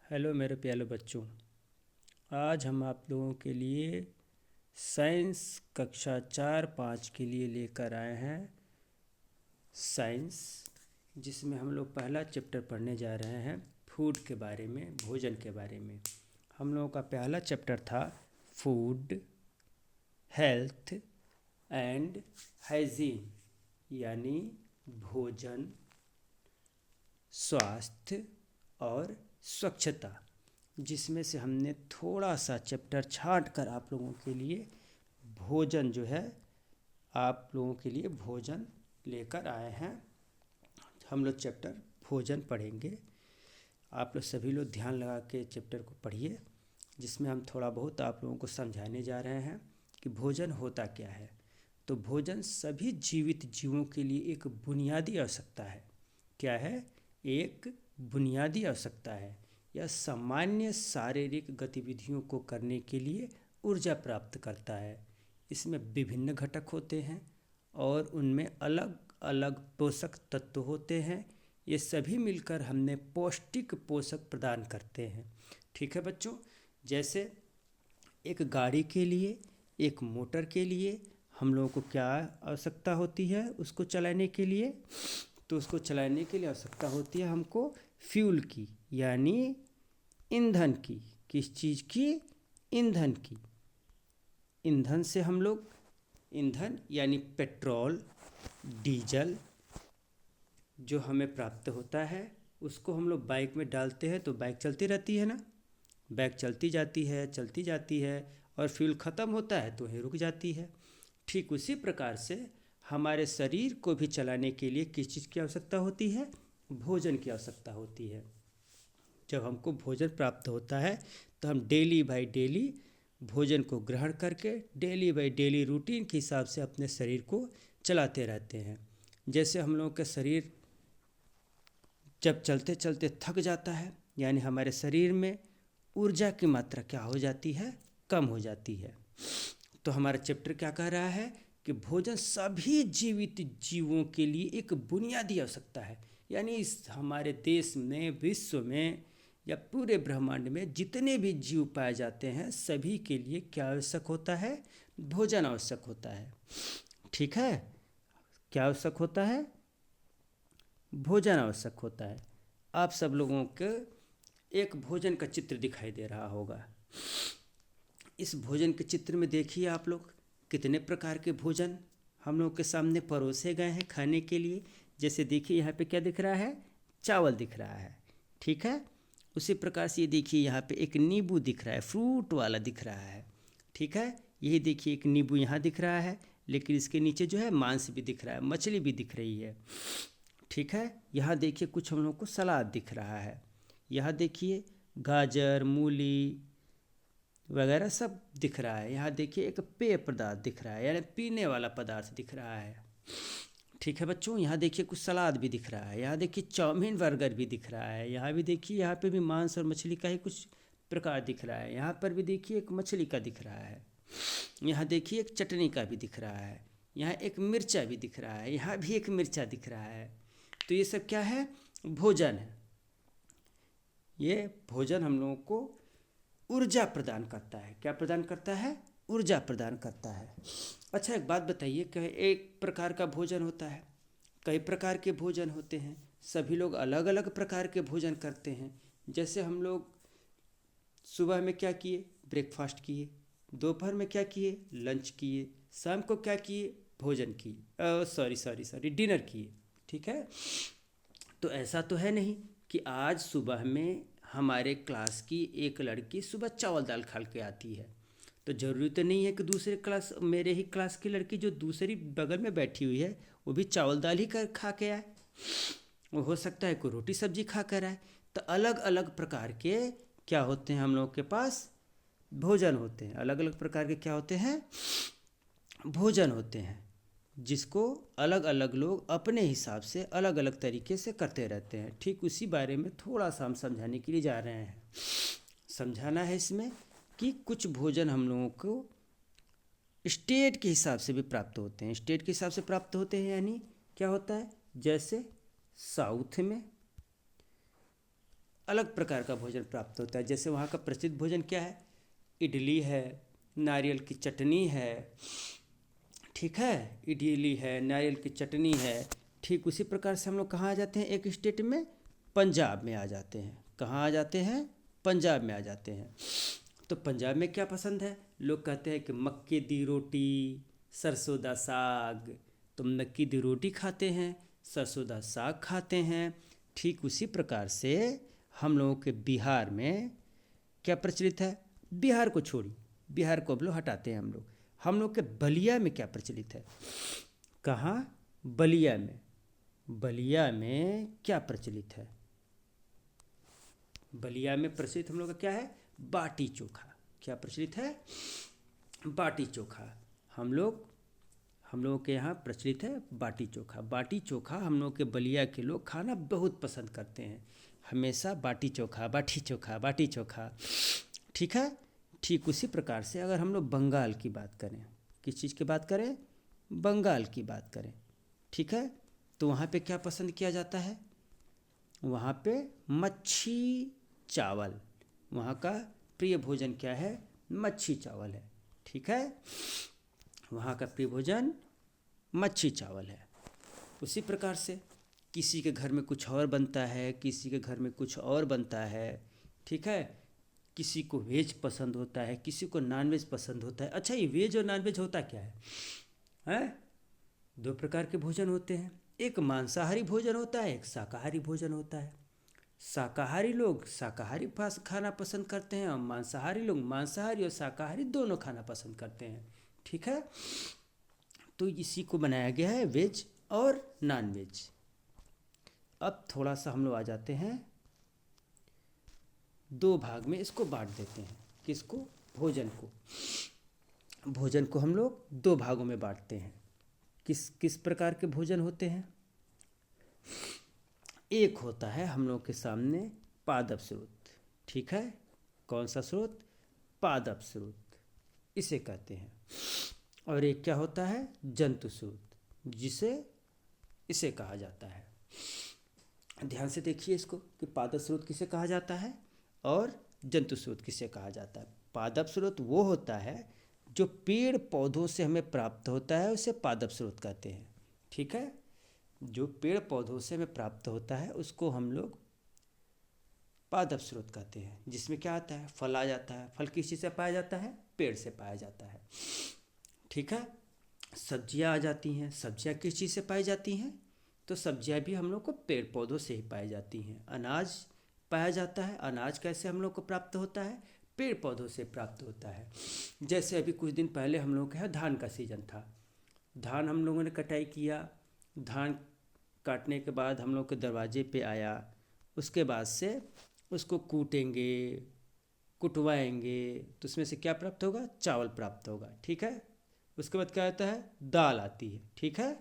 Hello मेरे प्यारे बच्चों। आज हम आप लोगों के लिए साइंस कक्षा 4-5 के लिए लेकर आए हैं साइंस, जिसमें हम लोग पहला चैप्टर पढ़ने जा रहे हैं फूड के बारे में, भोजन के बारे में। हम लोगों का पहला चैप्टर था फूड, हेल्थ एंड हाइजीन, यानी भोजन, स्वास्थ्य और स्वच्छता, जिसमें से हमने थोड़ा सा चैप्टर छांट कर आप लोगों के लिए भोजन जो है, आप लोगों के लिए भोजन लेकर आए हैं। हम लोग चैप्टर भोजन पढ़ेंगे। आप लोग सभी लोग ध्यान लगा के चैप्टर को पढ़िए, जिसमें हम थोड़ा बहुत आप लोगों को समझाने जा रहे हैं कि भोजन होता क्या है। तो भोजन सभी जीवित जीवों के लिए एक बुनियादी आवश्यकता है। क्या है? एक बुनियादी आवश्यकता है। यह सामान्य शारीरिक गतिविधियों को करने के लिए ऊर्जा प्राप्त करता है। इसमें विभिन्न घटक होते हैं और उनमें अलग अलग पोषक तत्व होते हैं। ये सभी मिलकर हमें पौष्टिक पोषक प्रदान करते हैं। ठीक है बच्चों? जैसे एक गाड़ी के लिए, एक मोटर के लिए हम लोगों को क्या आवश्यकता होती है उसको चलाने के लिए? तो उसको चलाने के लिए आवश्यकता होती है हमको फ्यूल की, यानी ईंधन की। किस चीज़ की? ईंधन की। ईंधन से हम लोग, ईंधन यानी पेट्रोल, डीजल जो हमें प्राप्त होता है, उसको हम लोग बाइक में डालते हैं तो बाइक चलती रहती है ना। बाइक चलती जाती है और फ्यूल ख़त्म होता है तो वहीं रुक जाती है। ठीक उसी प्रकार से हमारे शरीर को भी चलाने के लिए किस चीज़ की आवश्यकता होती है? भोजन की आवश्यकता होती है। जब हमको भोजन प्राप्त होता है तो हम डेली बाई डेली भोजन को ग्रहण करके डेली बाई डेली रूटीन के हिसाब से अपने शरीर को चलाते रहते हैं। जैसे हम लोगों का शरीर जब चलते चलते थक जाता है, यानी हमारे शरीर में ऊर्जा की मात्रा क्या हो जाती है? कम हो जाती है। तो हमारा चैप्टर क्या कह रहा है कि भोजन सभी जीवित जीवों के लिए एक बुनियादी आवश्यकता है। यानी इस हमारे देश में, विश्व में या पूरे ब्रह्मांड में जितने भी जीव पाए जाते हैं, सभी के लिए क्या आवश्यक होता है? भोजन आवश्यक होता है। ठीक है? क्या आवश्यक होता है? भोजन आवश्यक होता है। आप सब लोगों को एक भोजन का चित्र दिखाई दे रहा होगा। इस भोजन के चित्र में देखिए आप लोग, कितने प्रकार के भोजन हम लोग के सामने परोसे गए हैं खाने के लिए। जैसे देखिए यहाँ पे क्या दिख रहा है? चावल दिख रहा है। ठीक है? उसी प्रकार से ये देखिए यहाँ पे एक नींबू दिख रहा है, फ्रूट वाला दिख रहा है। ठीक है? यही देखिए एक नींबू यहाँ दिख रहा है, लेकिन इसके नीचे जो है मांस भी दिख रहा है, मछली भी दिख रही है। ठीक है? यहाँ देखिए कुछ हम लोग को सलाद दिख रहा है। यहाँ देखिए गाजर, मूली वगैरह सब दिख रहा है। यहाँ देखिए एक पेय पदार्थ दिख रहा है, यानी पीने वाला पदार्थ दिख रहा है। ठीक है बच्चों? यहाँ देखिए कुछ सलाद भी दिख रहा है। यहाँ देखिए चाउमीन, बर्गर भी दिख रहा है। यहाँ भी देखिए, यहाँ पे भी मांस और मछली का ही कुछ प्रकार दिख रहा है। यहाँ पर भी देखिए एक मछली का दिख रहा है। यहाँ देखिए एक चटनी का भी दिख रहा है। यहाँ एक मिर्चा भी दिख रहा है। यहाँ भी एक मिर्चा दिख रहा है। तो ये सब क्या है? भोजन है। ये भोजन हम लोगों को ऊर्जा प्रदान करता है। क्या प्रदान करता है? ऊर्जा प्रदान करता है। अच्छा एक बात बताइए, कि एक प्रकार का भोजन होता है, कई प्रकार के भोजन होते हैं, सभी लोग अलग अलग प्रकार के भोजन करते हैं। जैसे हम लोग सुबह में क्या किए? ब्रेकफास्ट किए। दोपहर में क्या किए? लंच किए। शाम को क्या किए? भोजन किए, सॉरी डिनर किए। ठीक है? तो ऐसा तो है नहीं कि आज सुबह में हमारे क्लास की एक लड़की सुबह चावल दाल खा के आती है, तो ज़रूरी तो नहीं है कि दूसरे क्लास, मेरे ही क्लास की लड़की जो दूसरी बगल में बैठी हुई है, वो भी चावल दाल ही कर खा के आए। वो हो सकता है कोई रोटी सब्जी खा कर आए। तो अलग अलग प्रकार के क्या होते हैं हम लोग के पास? भोजन होते हैं। अलग अलग प्रकार के क्या होते हैं? भोजन होते हैं, जिसको अलग अलग लोग अपने हिसाब से अलग अलग तरीके से करते रहते हैं। ठीक उसी बारे में थोड़ा सा हम समझाने के लिए जा रहे हैं। समझाना है इसमें कि कुछ भोजन हम लोगों को स्टेट के हिसाब से भी प्राप्त होते हैं। स्टेट के हिसाब से प्राप्त होते हैं यानी क्या होता है? जैसे साउथ में अलग प्रकार का भोजन प्राप्त होता है। जैसे वहाँ का प्रसिद्ध भोजन क्या है, इडली है, नारियल की चटनी है, ठीक है, इडली है, नारियल की चटनी है। ठीक उसी प्रकार से हम लोग कहाँ आ जाते हैं, एक स्टेट में पंजाब में आ जाते हैं। कहाँ आ जाते हैं, पंजाब में आ जाते हैं। तो पंजाब में क्या पसंद है, लोग कहते हैं कि मक्के दी रोटी, सरसों दा साग। तो मक्की दी रोटी खाते हैं, सरसों दा साग खाते हैं। ठीक उसी प्रकार से हम लोगों के बिहार में क्या प्रचलित है, बिहार को छोड़िए, बिहार को अब लोग हटाते हैं हम लोग के बलिया में क्या प्रचलित है, कहाँ, बलिया में, बलिया में क्या प्रचलित है, बलिया में प्रचलित हम लोग का क्या है, बाटी चोखा। क्या प्रचलित है, बाटी चोखा। हम लोगों के यहाँ प्रचलित है बाटी चोखा। बाटी चोखा हम लोग के बलिया के लोग खाना बहुत पसंद करते हैं, हमेशा बाटी चोखा, बाटी चोखा, बाटी चोखा, ठीक है। ठीक उसी प्रकार से अगर हम लोग बंगाल की बात करें, किस चीज़ की बात करें, बंगाल की बात करें, ठीक है, तो वहाँ पे क्या पसंद किया जाता है, वहाँ पे मच्छी चावल, वहाँ का प्रिय भोजन क्या है, मच्छी चावल है, ठीक है, वहाँ का प्रिय भोजन मच्छी चावल है। उसी प्रकार से किसी के घर में कुछ और बनता है, किसी के घर में कुछ और बनता है, ठीक है, किसी को वेज पसंद होता है, किसी को नॉन वेज पसंद होता है। अच्छा, ये वेज और नॉन वेज होता क्या है, हैं? दो प्रकार के भोजन होते हैं, एक मांसाहारी भोजन होता है, एक शाकाहारी भोजन होता है। शाकाहारी लोग शाकाहारी खाना पसंद करते हैं और मांसाहारी लोग मांसाहारी और शाकाहारी दोनों खाना पसंद करते हैं, ठीक है। तो इसी को बनाया गया है वेज और नॉन वेज। अब थोड़ा सा हम लोग आ जाते हैं, दो भाग में इसको बांट देते हैं, किसको, भोजन को हम लोग दो भागों में बांटते हैं। किस किस प्रकार के भोजन होते हैं, एक होता है हम लोग के सामने पादप स्रोत, ठीक है, कौन सा स्रोत, पादप स्रोत इसे कहते हैं। और एक क्या होता है, जंतु स्रोत, इसे कहा जाता है। ध्यान से देखिए इसको कि पादप स्रोत किसे कहा जाता है और जंतु स्रोत किसे कहा जाता है। पादप स्रोत वो होता है जो पेड़ पौधों से हमें प्राप्त होता है, उसे पादप स्रोत कहते हैं, ठीक है। जो पेड़ पौधों से हमें प्राप्त होता है उसको हम लोग पादप स्रोत कहते हैं। जिसमें क्या आता है, फल आ जाता है, फल किस चीज़ से पाया जाता है, पेड़ से पाया जाता है, ठीक है। सब्जियां आ जाती हैं, सब्जियां किस चीज़ से पाई जाती हैं, तो सब्जियां भी हम लोग को पेड़ पौधों से ही पाई जाती हैं। अनाज पाया जाता है, अनाज कैसे हम लोग को प्राप्त होता है, पेड़ पौधों से प्राप्त होता है। जैसे अभी कुछ दिन पहले हम लोग के यहाँ धान का सीजन था, धान हम लोगों ने कटाई किया, धान काटने के बाद हम लोग के दरवाजे पे आया, उसके बाद से उसको कूटेंगे, कुटवाएंगे, तो उसमें से क्या प्राप्त होगा, चावल प्राप्त होगा, ठीक है। उसके बाद क्या आता है, दाल आती है, ठीक है।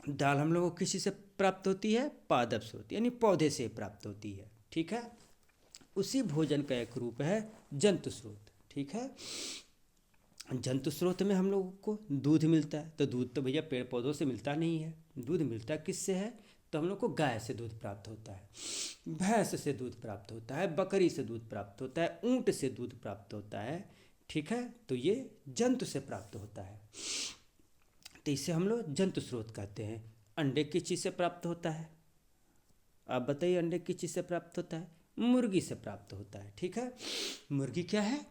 दाल हम लोगों को किसी से प्राप्त होती है, पादप स्रोत यानी पौधे से प्राप्त होती है, ठीक है। उसी भोजन का एक रूप है जंतु स्रोत, ठीक है। जंतु स्रोत में हम लोगों को दूध मिलता है, तो दूध तो भैया पेड़ पौधों से मिलता नहीं है, दूध मिलता किससे है, तो हम लोग को गाय से दूध प्राप्त होता है, भैंस से दूध प्राप्त होता है, बकरी से दूध प्राप्त होता है, ऊंट से दूध प्राप्त होता है, ठीक है। तो ये जंतु से प्राप्त होता है, तो इसे हम लोग जंतु स्रोत कहते हैं। अंडे किस चीज़ से प्राप्त होता है, आप बताइए, अंडे किस चीज़ से प्राप्त होता है, मुर्गी से प्राप्त होता है, ठीक है। मुर्गी क्या है,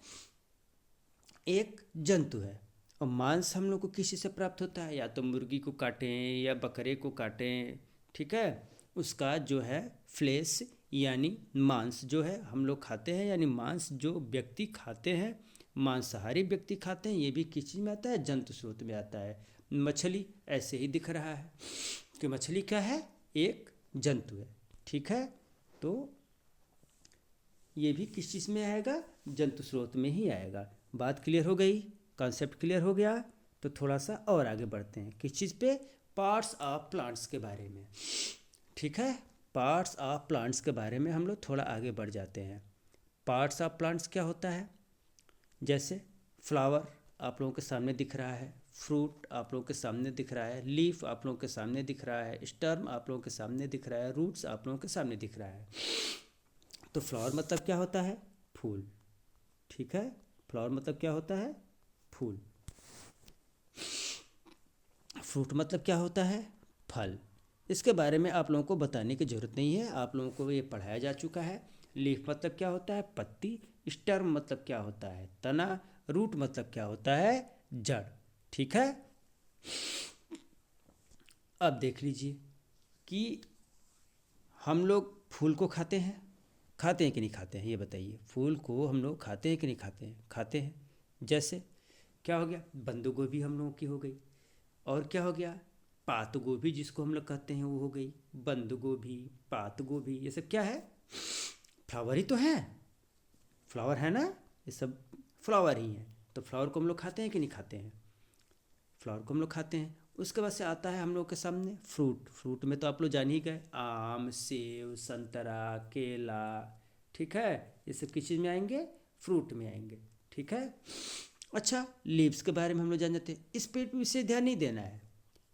एक जंतु है। और मांस हम लोग को किसी से प्राप्त होता है, या तो मुर्गी को काटें या बकरे को काटें, ठीक है, उसका जो है फ्लेश यानी मांस जो है हम लोग खाते हैं, यानी मांस जो व्यक्ति खाते हैं, मांसाहारी व्यक्ति खाते हैं, ये भी किस चीज़ में आता है, जंतु स्रोत में आता है। मछली ऐसे ही दिख रहा है कि मछली क्या है, एक जंतु है, ठीक है। तो ये भी किस चीज़ में आएगा, जंतु स्रोत में ही आएगा। बात क्लियर हो गई, कॉन्सेप्ट क्लियर हो गया। तो थोड़ा सा और आगे बढ़ते हैं, किस चीज़ पे, पार्ट्स ऑफ प्लांट्स के बारे में, ठीक है। पार्ट्स ऑफ प्लांट्स के बारे में हम लोग थोड़ा आगे बढ़ जाते हैं। पार्ट्स ऑफ प्लांट्स क्या होता है, जैसे फ्लावर आप लोगों के सामने दिख रहा है, फ्रूट आप लोगों के सामने दिख रहा है, लीफ आप लोगों के सामने दिख रहा है, स्टर्म आप लोगों के सामने दिख रहा है, रूट्स आप लोगों के सामने दिख रहा है। तो फ्लावर मतलब क्या होता है? फूल। ठीक है, फ्लावर मतलब क्या होता है? फूल। फ्रूट मतलब क्या होता है? फल। इसके बारे में आप लोगों को बताने की ज़रूरत नहीं है, आप लोगों को ये पढ़ाया जा चुका है। लीफ मतलब क्या होता है? पत्ती। स्टर्म मतलब क्या होता है? तना। रूट मतलब क्या होता है? जड़। ठीक है, अब देख लीजिए कि हम लोग फूल को खाते हैं कि नहीं खाते हैं? ये बताइए, फूल को हम लोग खाते हैं कि नहीं खाते हैं? खाते हैं। जैसे क्या हो गया? बंद गोभी हम लोगों की हो गई। और क्या हो गया? पात गोभी जिसको हम लोग कहते हैं वो हो गई। बंद गोभी, पात गोभी, ये सब क्या है? फ्लावर ही तो है। फ्लावर है ना, ये सब फ्लावर ही हैं। तो फ्लावर को हम लोग खाते हैं कि नहीं खाते हैं? फ्लावर को हम लोग खाते हैं। उसके बाद से आता है हम लोग के सामने फ्रूट। फ्रूट में तो आप लोग जान ही गए, आम, सेब, संतरा, केला। ठीक है, ये सब किस चीज़ में आएंगे? फ्रूट में आएंगे। ठीक है। अच्छा, लीव्स के बारे में हम लोग जान जाते हैं। इस पेड़ पर विशेष ध्यान नहीं देना है,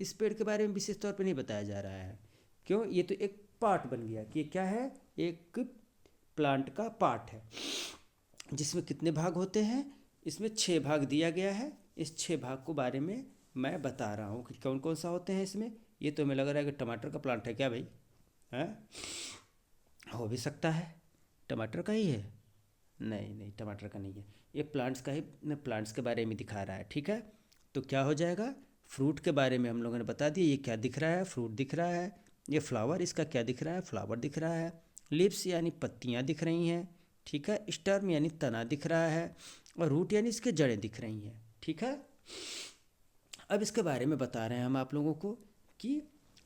इस पेड़ के बारे में विशेष तौर पर नहीं बताया जा रहा है। क्यों? ये तो एक पार्ट बन गया कि ये क्या है? एक प्लांट का पार्ट है, जिसमें कितने भाग होते हैं? इसमें 6 भाग दिया गया है। इस 6 भाग को बारे में मैं बता रहा हूँ कि कौन कौन सा होते हैं इसमें। ये तो हमें लग रहा है कि टमाटर का प्लांट है क्या भाई? हैं? हो भी सकता है टमाटर का ही है। नहीं नहीं, टमाटर का नहीं है, ये प्लांट्स का ही, प्लांट्स के बारे में दिखा रहा है। ठीक है, तो क्या हो जाएगा? फ्रूट के बारे में हम लोगों ने बता दिया, ये क्या दिख रहा है? फ्रूट दिख रहा है। ये फ्लावर, इसका क्या दिख रहा है? फ्लावर दिख रहा है। लिप्स यानी पत्तियाँ दिख रही हैं। ठीक है, स्टर्म यानी तना दिख रहा है। और रूट यानी इसके जड़ें दिख रही हैं। ठीक है, अब इसके बारे में बता रहे हैं हम आप लोगों को कि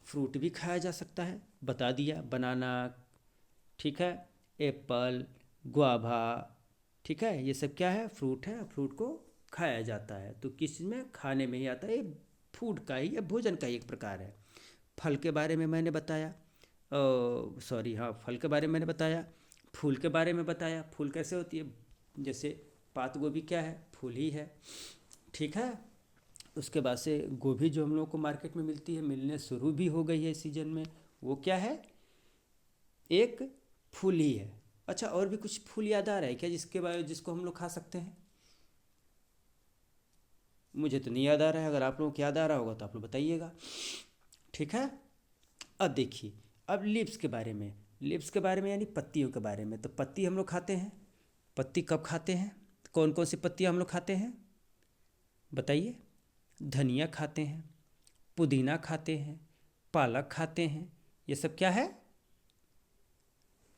फ्रूट भी खाया जा सकता है। बता दिया, बनाना, ठीक है, एप्पल, गुआभा। ठीक है, ये सब क्या है? फ्रूट है। फ्रूट को खाया जाता है। तो किस चीज़ में? खाने में ही आता है। ये फूड का ही या भोजन का ही एक प्रकार है। फल के बारे में मैंने बताया, सॉरी हाँ, फल के बारे में मैंने बताया। फूल के बारे में बताया, फूल कैसे होती है? जैसे पात गोभी क्या है? फूल ही है। ठीक है, उसके बाद से गोभी जो हम लोग को मार्केट में मिलती है, मिलने शुरू भी हो गई है इस सीजन में, वो क्या है? एक फूल ही है। अच्छा, और भी कुछ फूल याद आ रहा है क्या जिसके बारे जिसको हम लोग खा सकते हैं? मुझे तो नहीं याद आ रहा है, अगर आप लोगों को याद आ रहा होगा तो आप लोग बताइएगा। ठीक है, अब देखिए, अब लीव्स के बारे में। लीव्स के बारे में यानी पत्तियों के बारे में। तो पत्ती हम लोग खाते हैं। पत्ती कब खाते हैं? कौन कौन सी पत्तियाँ हम लोग खाते हैं बताइए? धनिया खाते हैं, पुदीना खाते हैं, पालक खाते हैं। ये सब क्या है?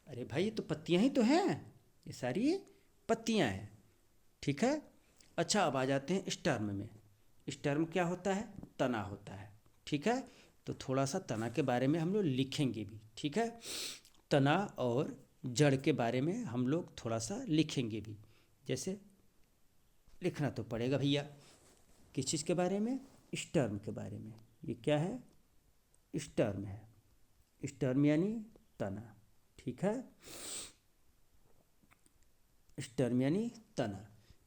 अरे भाई, ये तो पत्तियां ही तो हैं, ये सारी पत्तियां हैं। ठीक है, अच्छा अब आ जाते हैं स्टर्म में। स्टर्म क्या होता है? तना होता है। ठीक है, तो थोड़ा सा तना के बारे में हम लोग लिखेंगे भी। ठीक है, तना और जड़ के बारे में हम लोग थोड़ा सा लिखेंगे भी। जैसे लिखना तो पड़ेगा भैया, किस चीज़ के बारे में? स्टर्म के बारे में। ये क्या है? स्टर्म है। स्टर्म यानी तना। ठीक है, स्टर्म यानी तना।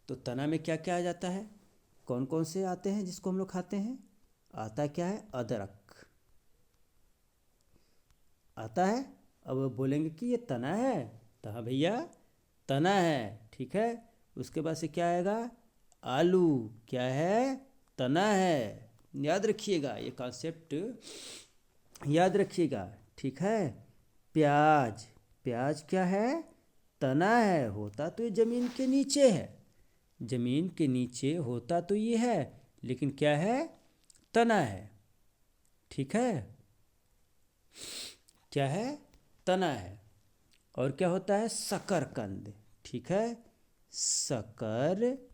तो तना में क्या क्या आ जाता है? कौन कौन से आते हैं जिसको हम लोग खाते हैं? आता क्या है? अदरक आता है। अब वो बोलेंगे कि ये तना है, तो हाँ भैया, तना है। ठीक है, उसके बाद से क्या आएगा? आलू। क्या है? तना है। याद रखिएगा, ये कॉन्सेप्ट याद रखिएगा। ठीक है, प्याज। प्याज क्या है? तना है। होता तो ये ज़मीन के नीचे है, ज़मीन के नीचे होता तो ये है, लेकिन क्या है? तना है। ठीक है, क्या है? तना है। और क्या होता है? शकरकंद। ठीक है, शकरकंद।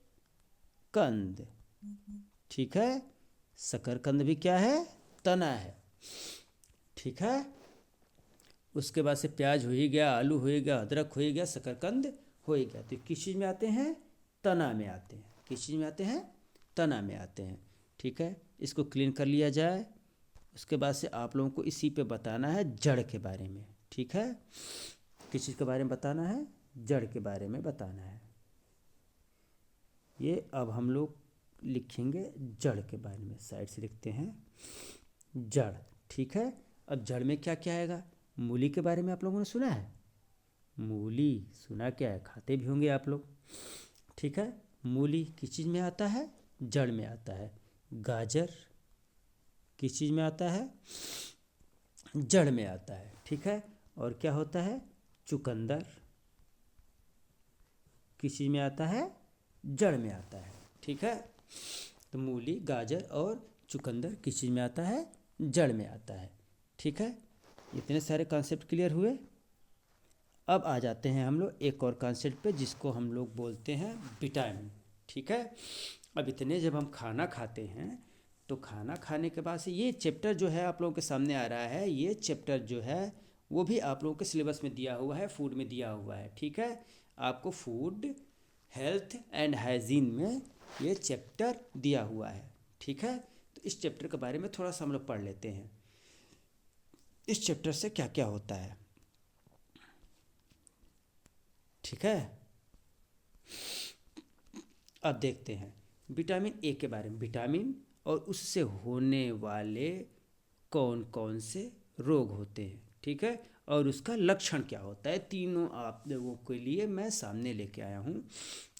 ठीक है, शकरकंद भी क्या है? तना है। ठीक है, उसके बाद से प्याज हो ही गया, आलू हो ही गया, अदरक हो ही गया, शकरकंद हो ही गया। तो किस चीज़ में आते हैं? तना में आते हैं। किस चीज़ में आते हैं? तना में आते हैं। ठीक है, इसको क्लीन कर लिया जाए। उसके बाद से आप लोगों को इसी पे बताना है जड़ के बारे में। ठीक है, किस चीज़ के बारे में बताना है? जड़ के बारे में बताना है। ये अब हम लोग लिखेंगे जड़ के बारे में, साइड से लिखते हैं जड़। ठीक है, अब जड़ में क्या क्या आएगा? मूली के बारे में आप लोगों ने सुना है? मूली सुना क्या है, खाते भी होंगे आप लोग। ठीक है, मूली किस चीज़ में आता है? जड़ में आता है। गाजर किस चीज़ में आता है? जड़ में आता है। ठीक है, और क्या होता है? चुकंदर किस चीज़ में आता है? जड़ में आता है। ठीक है, तो मूली, गाजर और चुकंदर किस चीज़ में आता है? जड़ में आता है। ठीक है, इतने सारे कॉन्सेप्ट क्लियर हुए। अब आ जाते हैं हम लोग एक और कॉन्सेप्ट पे, जिसको हम लोग बोलते हैं विटामिन। ठीक है, अब इतने जब हम खाना खाते हैं तो खाना खाने के बाद से ये चैप्टर जो है आप लोगों के सामने आ रहा है, ये चैप्टर जो है वो भी आप लोगों के सिलेबस में दिया हुआ है, फूड में दिया हुआ है। ठीक है, आपको फूड हेल्थ एंड हाइजीन में ये चैप्टर दिया हुआ है। ठीक है, तो इस चैप्टर के बारे में थोड़ा सा हम लोग पढ़ लेते हैं, इस चैप्टर से क्या क्या होता है। ठीक है, अब देखते हैं विटामिन ए के बारे में। विटामिन और उससे होने वाले कौन कौन से रोग होते हैं। ठीक है, और उसका लक्षण क्या होता है, तीनों आप लोगों के लिए मैं सामने लेके आया हूँ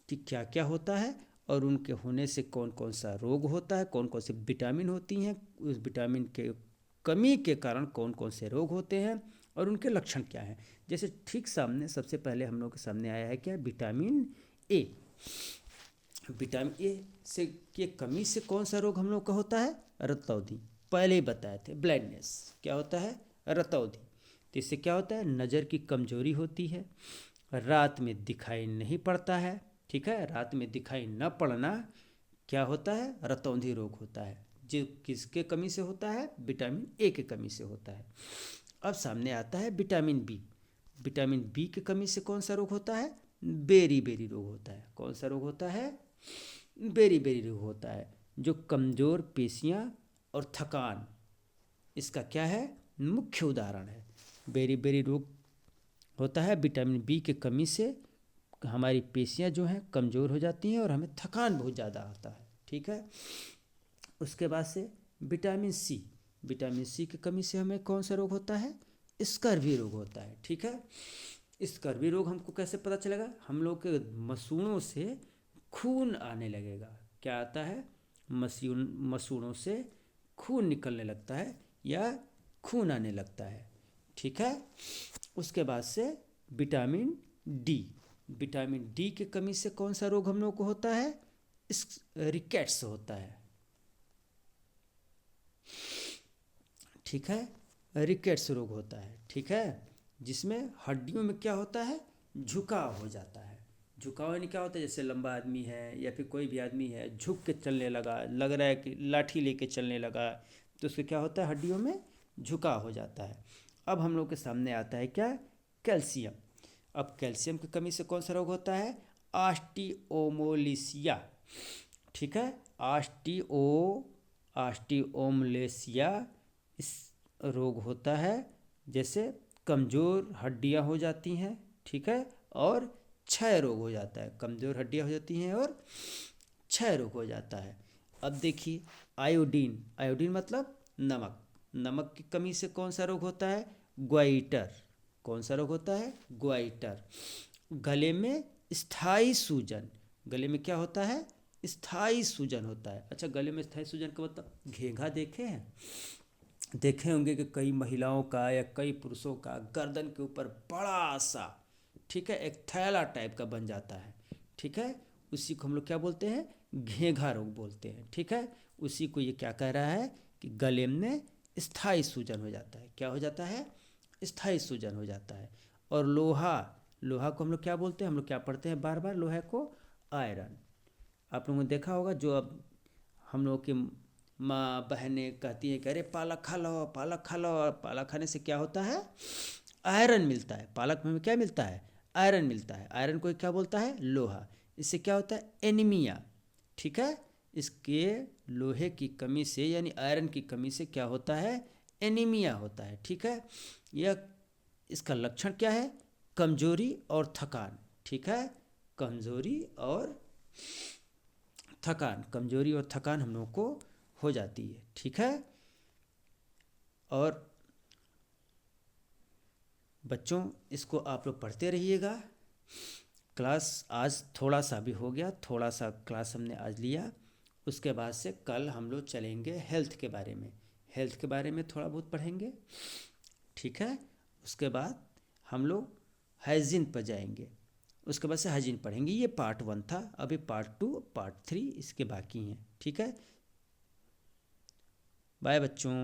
कि क्या क्या होता है और उनके होने से कौन कौन सा रोग होता है, कौन कौन से विटामिन होती हैं, उस विटामिन के कमी के कारण कौन कौन से रोग होते हैं और उनके लक्षण क्या हैं। जैसे ठीक सामने सबसे पहले हम लोग के सामने आया है क्या? Vitamin A. विटामिन ए से की कमी से कौन सा रोग हम लोग का होता है? रतौंधी। पहले ही बताए थे, ब्लाइंडनेस। क्या होता है? रतौंधी। तो इससे क्या होता है? नज़र की कमजोरी होती है, रात में दिखाई नहीं पड़ता है। ठीक है, रात में दिखाई न पड़ना क्या होता है? रतौंधी रोग होता है। जो किसके कमी से होता है? विटामिन ए के कमी से होता है। अब सामने आता है विटामिन बी। विटामिन बी की कमी से कौन सा रोग होता है? बेरी बेरी रोग होता है। कौन सा रोग होता है? बेरी बेरी रोग होता है, जो कमज़ोर पेशियां और थकान इसका क्या है? मुख्य उदाहरण है। बेरी बेरी रोग होता है विटामिन बी की कमी से, हमारी पेशियां जो हैं कमज़ोर हो जाती हैं और हमें थकान बहुत ज़्यादा आता है। ठीक है, उसके बाद से विटामिन सी। विटामिन सी की कमी से हमें कौन सा रोग होता है? स्कर्वी रोग होता है। ठीक है, स्कर्वी रोग हमको कैसे पता चलेगा? हम लोग के मसूड़ों से खून आने लगेगा। क्या आता है? मसूड़ों से खून निकलने लगता है या खून आने लगता है। ठीक है, उसके बाद से विटामिन डी। विटामिन डी की कमी से कौन सा रोग हम लोग को होता है? इस रिकेट्स होता है। ठीक है, रिकेट्स रोग होता है। ठीक है, जिसमें हड्डियों में क्या होता है? झुकाव हो जाता है। झुकाव यानी क्या होता है? जैसे लंबा आदमी है या फिर कोई भी आदमी है, झुक के चलने लगा, लग रहा है कि लाठी लेके चलने लगा, तो उससे क्या होता है? हड्डियों में झुकाव हो जाता है। अब हम लोग के सामने आता है क्या? कैल्शियम। अब कैल्शियम की कमी से कौन सा रोग होता है? ऑस्टियोमोलिसिया। ठीक है, ऑस्टियोमलेसिया इस रोग होता है, जैसे कमज़ोर हड्डियां हो जाती हैं। ठीक है, और क्षय रोग हो जाता है। कमज़ोर हड्डियां हो जाती हैं और क्षय रोग हो जाता है। अब देखिए आयोडीन। आयोडीन मतलब नमक। नमक की कमी से कौन सा रोग होता है? ग्वाइटर। कौन सा रोग होता है? ग्वाइटर। गले में स्थायी सूजन। गले में क्या होता है? स्थायी सूजन होता है। अच्छा, गले में स्थायी सूजन का मतलब घेंघा देखे हैं? देखे होंगे कि कई महिलाओं का या कई पुरुषों का गर्दन के ऊपर बड़ा सा, ठीक है, एक थैला टाइप का बन जाता है। ठीक है, उसी को हम लोग क्या बोलते हैं? घेंघा रोग बोलते हैं। ठीक है, उसी को ये क्या कह रहा है कि गले में स्थायी सूजन हो जाता है। क्या हो जाता है? स्थायी सूजन हो जाता है। और लोहा, लोहा को हम लोग क्या बोलते हैं? हम लोग क्या पढ़ते हैं बार बार? लोहे को आयरन। आप लोगों ने देखा होगा, जो अब हम लोग की माँ बहनें कहती हैं कि अरे पालक खा लो, पालक खा लो। और पालक खाने से क्या होता है? आयरन मिलता है। पालक में क्या मिलता है? आयरन मिलता है। आयरन को क्या बोलता है? लोहा। इससे क्या होता है? एनीमिया। ठीक है, इसके लोहे की कमी से यानी आयरन की कमी से क्या होता है? एनीमिया होता है। ठीक है, यह इसका लक्षण क्या है? कमजोरी और थकान। ठीक है, कमजोरी और थकान, कमजोरी और थकान हम लोगों को हो जाती है। ठीक है, और बच्चों इसको आप लोग पढ़ते रहिएगा। क्लास आज थोड़ा सा भी हो गया, थोड़ा सा क्लास हमने आज लिया। उसके बाद से कल हम लोग चलेंगे हेल्थ के बारे में, हेल्थ के बारे में थोड़ा बहुत पढ़ेंगे। ठीक है, उसके बाद हम लोग हाइजीन पर जाएंगे, उसके बाद से हाइजीन पढ़ेंगे। ये पार्ट 1 था, अभी पार्ट 2 पार्ट 3 इसके बाकी हैं। ठीक है, बाय बच्चों।